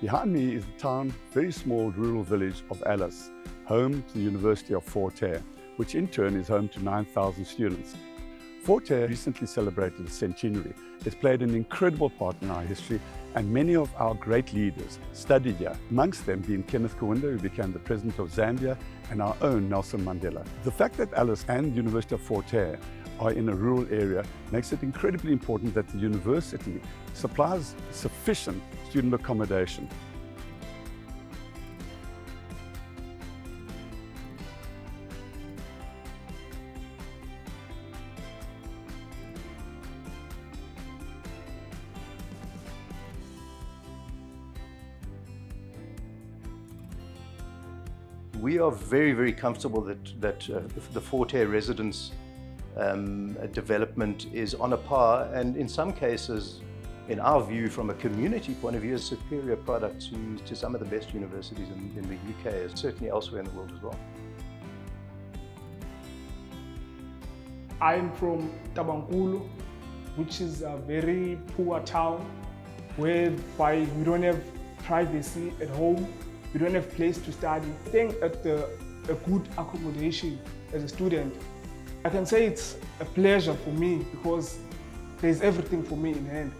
Behind me is the town, very small rural village of Alice, home to the University of Fort Hare, which in turn is home to 9,000 students. Fort Hare recently celebrated its centenary. It's played an incredible part in our history, and many of our great leaders studied here, amongst them being Kenneth Kaunda, who became the President of Zambia, and our own Nelson Mandela. The fact that Alice and the University of Fort Hare are in a rural area makes it incredibly important that the university supplies sufficient student accommodation. We are very, very comfortable that the Fort Hare residence development is on a par, and in some cases, in our view, from a community point of view, a superior product to some of the best universities in the UK, and certainly elsewhere in the world as well. I'm from Tabankulu, which is a very poor town, whereby we don't have privacy at home. We don't have a place to study. Staying at a good accommodation as a student, I can say it's a pleasure for me because there's everything for me in hand.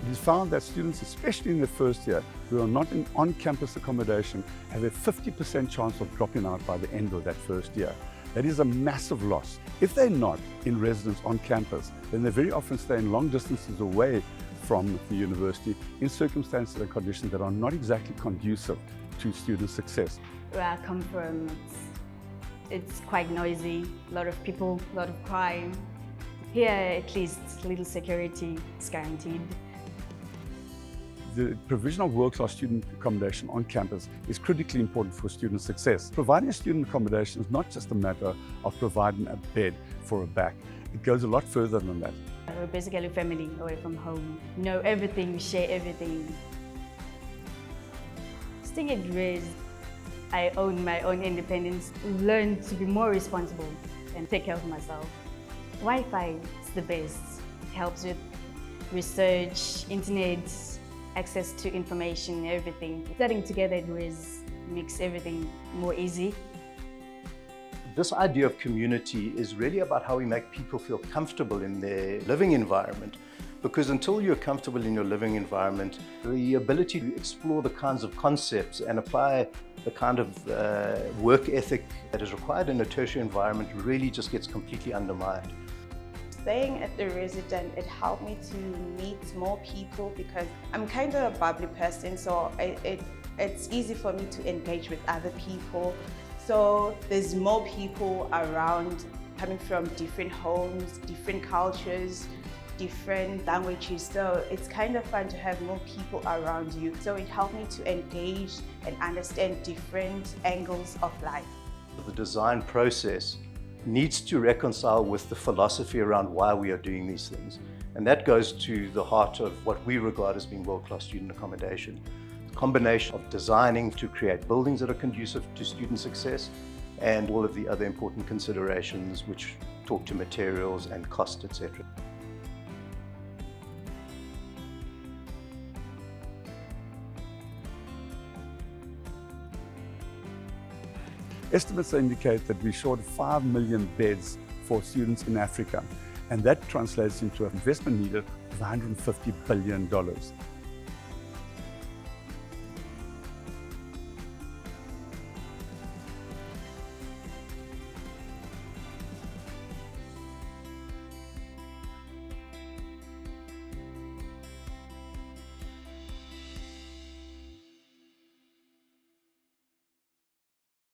It is found that students, especially in the first year, who are not in on-campus accommodation, have a 50% chance of dropping out by the end of that first year. That is a massive loss. If they're not in residence on campus, then they very often stay in long distances away from the university in circumstances and conditions that are not exactly conducive to student success. Where I come from, it's quite noisy, a lot of people, a lot of crime. Here, at least, little security is guaranteed. The provision of world-class student accommodation on campus is critically important for student success. Providing student accommodation is not just a matter of providing a bed for a back. It goes a lot further than that. We're basically family away from home. We know everything, we share everything. Staying at Res, I own my own independence, learn to be more responsible and take care of myself. Wi-Fi is the best. It helps with research, internet, access to information, everything. Studying together at Res makes everything more easy. This idea of community is really about how we make people feel comfortable in their living environment, because until you're comfortable in your living environment, the ability to explore the kinds of concepts and apply the kind of work ethic that is required in a tertiary environment really just gets completely undermined. Staying at the residence, it helped me to meet more people because I'm kind of a bubbly person, so it's easy for me to engage with other people. So there's more people around coming from different homes, different cultures, different languages. So it's kind of fun to have more people around you. So it helped me to engage and understand different angles of life. The design process needs to reconcile with the philosophy around why we are doing these things. And that goes to the heart of what we regard as being world-class student accommodation. Combination of designing to create buildings that are conducive to student success and all of the other important considerations which talk to materials and cost, etc. Estimates indicate that we're short of 5 million beds for students in Africa, and that translates into an investment needed of $150 billion.